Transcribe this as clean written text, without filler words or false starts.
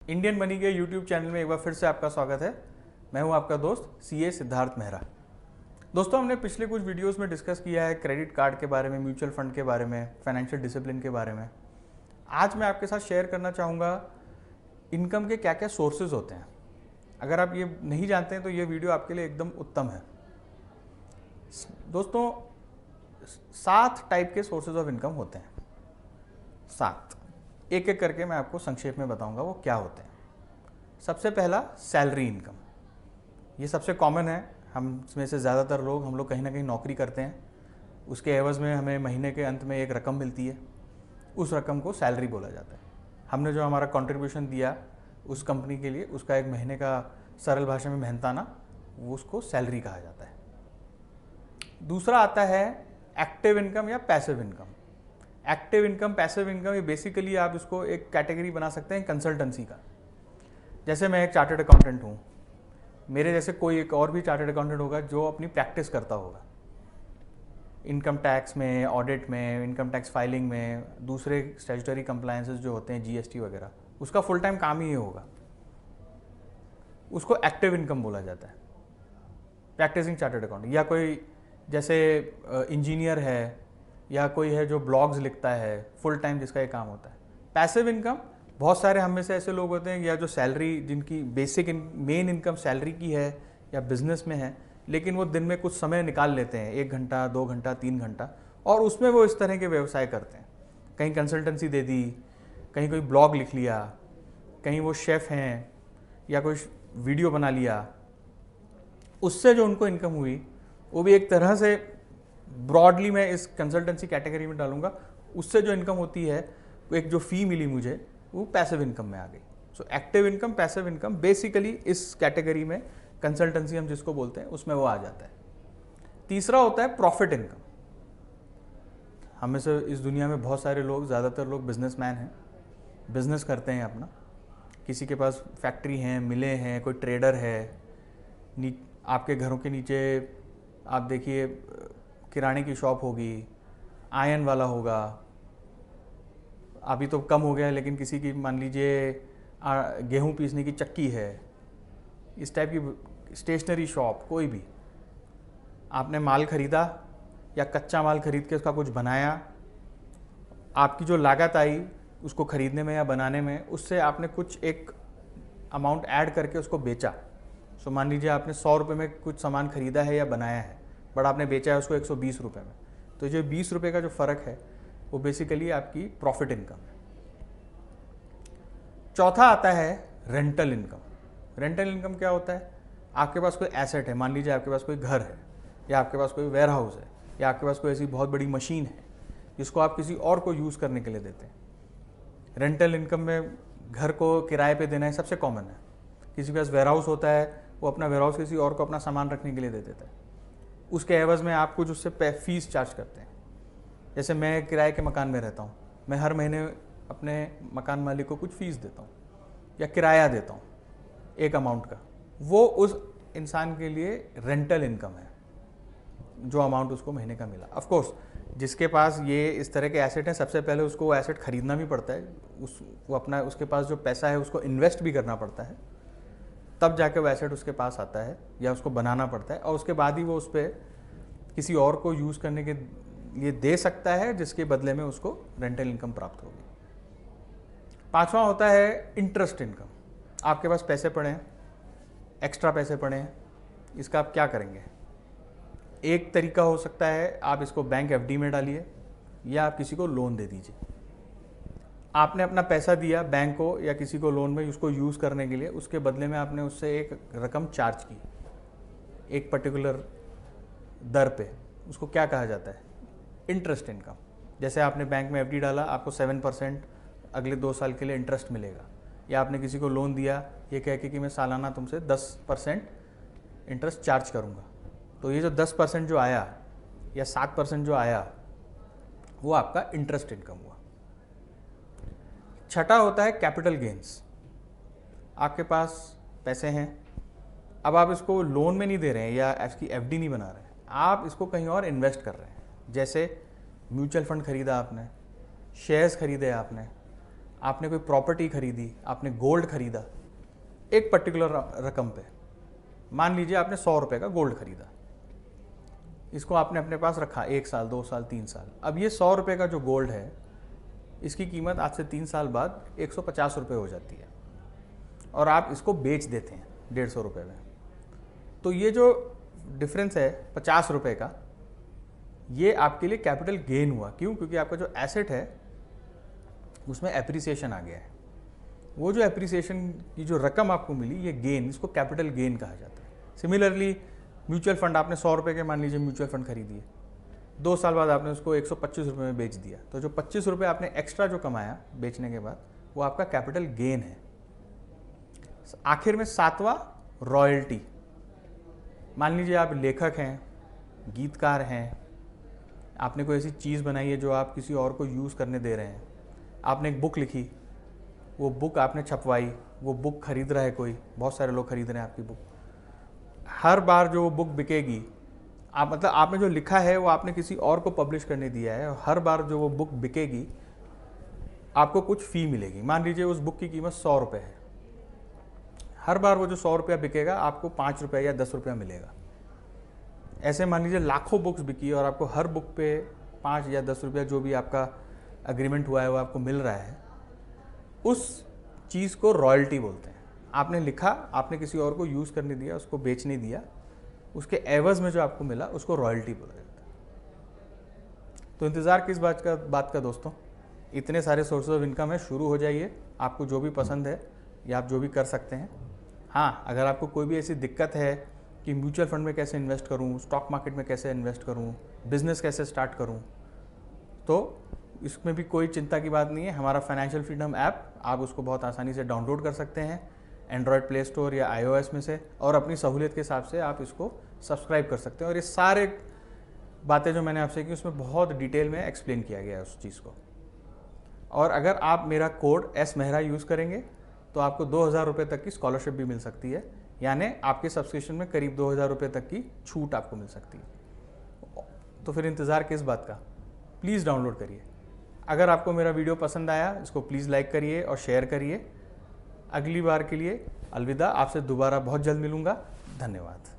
Indian money के YouTube channel में एक बार फिर से आपका स्वागत है। मैं हूं आपका दोस्त सीए सिद्धार्थ मेहरा। दोस्तों, हमने पिछले कुछ वीडियोस में डिस्कस किया है क्रेडिट कार्ड के बारे में, म्यूचुअल फंड के बारे में, फाइनेंशियल डिसिप्लिन के बारे में। आज मैं आपके साथ शेयर करना चाहूँगा इनकम के क्या क्या सोर्सेज होते हैं। अगर आप ये नहीं जानते हैं तो ये वीडियो आपके लिए एकदम उत्तम है। दोस्तों, 7 टाइप के सोर्सेज ऑफ इनकम होते हैं। 7 एक एक करके मैं आपको संक्षेप में बताऊंगा वो क्या होते हैं। सबसे पहला सैलरी इनकम। ये सबसे कॉमन है। हम इसमें से ज़्यादातर लोग हम लोग कहीं ना कहीं नौकरी करते हैं, उसके एवज़ में हमें महीने के अंत में एक रकम मिलती है, उस रकम को सैलरी बोला जाता है। हमने जो हमारा कंट्रीब्यूशन दिया उस कंपनी के लिए, उसका एक महीने का सरल भाषा में मेहनताना, वो उसको सैलरी कहा जाता है। दूसरा आता है एक्टिव इनकम या passive income. Active income, passive income, ये बेसिकली आप इसको एक कैटेगरी बना सकते हैं कंसल्टेंसी का। जैसे मैं एक चार्टर्ड अकाउंटेंट हूँ, मेरे जैसे कोई एक और भी चार्टर्ड अकाउंटेंट होगा जो अपनी प्रैक्टिस करता होगा इनकम टैक्स में, ऑडिट में, इनकम टैक्स फाइलिंग में, दूसरे स्टैट्यूटरी कंप्लायंसेस जो होते हैं, जीएसटी वगैरह, उसका फुल टाइम काम ही ये होगा। उसको एक्टिव इनकम बोला जाता है, प्रैक्टिसिंग चार्टर्ड अकाउंटेंट। या कोई जैसे इंजीनियर है या कोई है जो ब्लॉग्स लिखता है, फुल टाइम जिसका ये काम होता है। पैसिव इनकम, बहुत सारे हम में से ऐसे लोग होते हैं या जो सैलरी, जिनकी बेसिक मेन इनकम सैलरी की है या बिजनेस में है, लेकिन वो दिन में कुछ समय निकाल लेते हैं, 1 घंटा, 2 घंटा, 3 घंटा, और उसमें वो इस तरह के व्यवसाय करते हैं। कहीं कंसल्टेंसी दे दी, कहीं कोई ब्लॉग लिख लिया, कहीं वो शेफ़ हैं या कोई वीडियो बना लिया, उससे जो उनको इनकम हुई वो भी एक तरह से ब्रॉडली मैं इस कंसल्टेंसी कैटेगरी में डालूंगा। उससे जो इनकम होती है, एक जो फ़ी मिली मुझे, वो पैसिव इनकम में आ गई। So active income, passive income, basically इस कैटेगरी में कंसल्टेंसी हम जिसको बोलते हैं उसमें वो आ जाता है। तीसरा होता है प्रॉफिट इनकम। हम में से इस दुनिया में बहुत सारे लोग, ज़्यादातर लोग बिजनेसमैन हैं, बिजनेस करते हैं अपना। किसी के पास फैक्ट्री हैं, मिलें हैं, कोई ट्रेडर है, आपके घरों के नीचे आप देखिए किराने की शॉप होगी, आयरन वाला होगा, अभी तो कम हो गया है, लेकिन किसी की मान लीजिए गेहूं पीसने की चक्की है, इस टाइप की स्टेशनरी शॉप। कोई भी आपने माल खरीदा या कच्चा माल खरीद के उसका कुछ बनाया, आपकी जो लागत आई उसको खरीदने में या बनाने में, उससे आपने कुछ एक अमाउंट ऐड करके उसको बेचा। सो मान लीजिए आपने 100 रुपये में कुछ सामान खरीदा है या बनाया है, बट आपने बेचा है उसको 120 रुपये में, तो जो 20 रुपये का जो फ़र्क है वो बेसिकली आपकी प्रॉफिट इनकम है। चौथा आता है रेंटल इनकम। रेंटल इनकम क्या होता है? आपके पास कोई एसेट है, मान लीजिए आपके पास कोई घर है, या आपके पास कोई वेयर हाउस है, या आपके पास कोई ऐसी बहुत बड़ी मशीन है जिसको आप किसी और को यूज़ करने के लिए देते हैं। रेंटल इनकम में घर को किराए पे देना है, सबसे कॉमन है। किसी के पास वेयर हाउस होता है, वो अपना वेयर हाउस किसी और को अपना सामान रखने के लिए दे देता है, उसके एवज़ में आप कुछ उससे फीस चार्ज करते हैं। जैसे मैं किराए के मकान में रहता हूँ, मैं हर महीने अपने मकान मालिक को कुछ फ़ीस देता हूँ या किराया देता हूँ एक अमाउंट का, वो उस इंसान के लिए रेंटल इनकम है, जो अमाउंट उसको महीने का मिला। ऑफ कोर्स जिसके पास ये इस तरह के एसेट हैं, सबसे पहले उसको वो एसेट खरीदना भी पड़ता है, उसके पास जो पैसा है उसको इन्वेस्ट भी करना पड़ता है, तब जाके वो एसेट उसके पास आता है, या उसको बनाना पड़ता है, और उसके बाद ही वो उस पर किसी और को यूज़ करने के लिए दे सकता है, जिसके बदले में उसको रेंटल इनकम प्राप्त होगी। पांचवा होता है इंटरेस्ट इनकम। आपके पास पैसे पड़े हैं, एक्स्ट्रा पैसे पड़े हैं, इसका आप क्या करेंगे? एक तरीका हो सकता है आप इसको बैंक एफडी में डालिए, या आप किसी को लोन दे दीजिए। आपने अपना पैसा दिया बैंक को या किसी को लोन में उसको यूज़ करने के लिए, उसके बदले में आपने उससे एक रकम चार्ज की एक पर्टिकुलर दर पे, उसको क्या कहा जाता है? Interest income. जैसे आपने बैंक में एफडी डाला, आपको 7% अगले 2 साल के लिए इंटरेस्ट मिलेगा, या आपने किसी को लोन दिया ये कह के कि मैं सालाना तुमसे 10% इंटरेस्ट चार्ज करूँगा, तो ये जो 10% जो आया या 7% जो आया, वो आपका इंटरेस्ट इनकम हुआ। छठा होता है कैपिटल गेंस। आपके पास पैसे हैं, अब आप इसको लोन में नहीं दे रहे हैं या इसकी एफडी नहीं बना रहे हैं, आप इसको कहीं और इन्वेस्ट कर रहे हैं। जैसे म्यूचुअल फंड खरीदा आपने, शेयर्स खरीदे आपने, आपने कोई प्रॉपर्टी खरीदी, आपने गोल्ड खरीदा एक पर्टिकुलर रकम पे, मान लीजिए आपने 100 रुपये का गोल्ड खरीदा, इसको आपने अपने पास रखा 1 साल 2 साल 3 साल। अब ये 100 रुपये का जो गोल्ड है इसकी कीमत आज से 3 साल बाद 150 रुपये हो जाती है और आप इसको बेच देते हैं 150 रुपये में। तो ये जो डिफरेंस है 50 रुपये का, ये आपके लिए कैपिटल गेन हुआ। क्यों? क्योंकि आपका जो एसेट है उसमें एप्रिसिएशन आ गया है। वो जो एप्रिसिएशन की जो रकम आपको मिली, ये गेन, इसको कैपिटल गेन कहा जाता है। सिमिलरली म्यूचुअल फंड, आपने 100 रुपये के मान लीजिए म्यूचुअल फंड खरीदिए, 2 साल बाद आपने उसको 125 रुपये में बेच दिया, तो जो 25 रुपये आपने एक्स्ट्रा जो कमाया बेचने के बाद, वो आपका कैपिटल गेन है। आखिर में 7वां रॉयल्टी। मान लीजिए आप लेखक हैं, गीतकार हैं, आपने कोई ऐसी चीज़ बनाई है जो आप किसी और को यूज़ करने दे रहे हैं, आपने एक बुक लिखी, वो बुक आपने छपवाई, वो बुक खरीद रहा है कोई, बहुत सारे लोग खरीद रहे हैं आपकी बुक। हर बार जो वो बुक बिकेगी, आप मतलब आपने जो लिखा है वो आपने किसी और को पब्लिश करने दिया है, और हर बार जो वो बुक बिकेगी आपको कुछ फ़ी मिलेगी। मान लीजिए उस बुक की कीमत 100 रुपये है, हर बार वो जो 100 रुपया बिकेगा आपको 5 रुपये या 10 रुपया मिलेगा। ऐसे मान लीजिए लाखों बुक्स बिकी और आपको हर बुक पे 5 या 10 रुपया जो भी आपका एग्रीमेंट हुआ है वो आपको मिल रहा है। उस चीज़ को रॉयल्टी बोलते हैं। आपने लिखा, आपने किसी और को यूज़ करने दिया, उसको बेचने दिया, उसके एवज़ में जो आपको मिला उसको रॉयल्टी बोला जाता है। तो इंतज़ार किस बात का दोस्तों, इतने सारे सोर्सेज ऑफ इनकम है, शुरू हो जाइए। आपको जो भी पसंद है या आप जो भी कर सकते हैं। हाँ, अगर आपको कोई भी ऐसी दिक्कत है कि म्यूचुअल फंड में कैसे इन्वेस्ट करूँ, स्टॉक मार्केट में कैसे इन्वेस्ट करूँ, बिजनेस कैसे स्टार्ट करूँ, तो इसमें भी कोई चिंता की बात नहीं है। हमारा फाइनेंशियल फ्रीडम ऐप, आप उसको बहुत आसानी से डाउनलोड कर सकते हैं एंड्रॉयड प्ले स्टोर या iOS में से, और अपनी सहूलियत के हिसाब से आप इसको सब्सक्राइब कर सकते हैं। और ये सारे बातें जो मैंने आपसे की उसमें बहुत डिटेल में एक्सप्लेन किया गया है उस चीज़ को। और अगर आप मेरा कोड S मेहरा यूज़ करेंगे तो आपको 2000 रुपये तक की स्कॉलरशिप भी मिल सकती है, यानी आपके सब्सक्रिप्शन में करीब 2000 रुपये तक की छूट आपको मिल सकती है। तो फिर इंतज़ार किस बात का, प्लीज़ डाउनलोड करिए। अगर आपको मेरा वीडियो पसंद आया, इसको प्लीज़ लाइक करिए और शेयर करिए। अगली बार के लिए अलविदा, आपसे दोबारा बहुत जल्द मिलूँगा। धन्यवाद।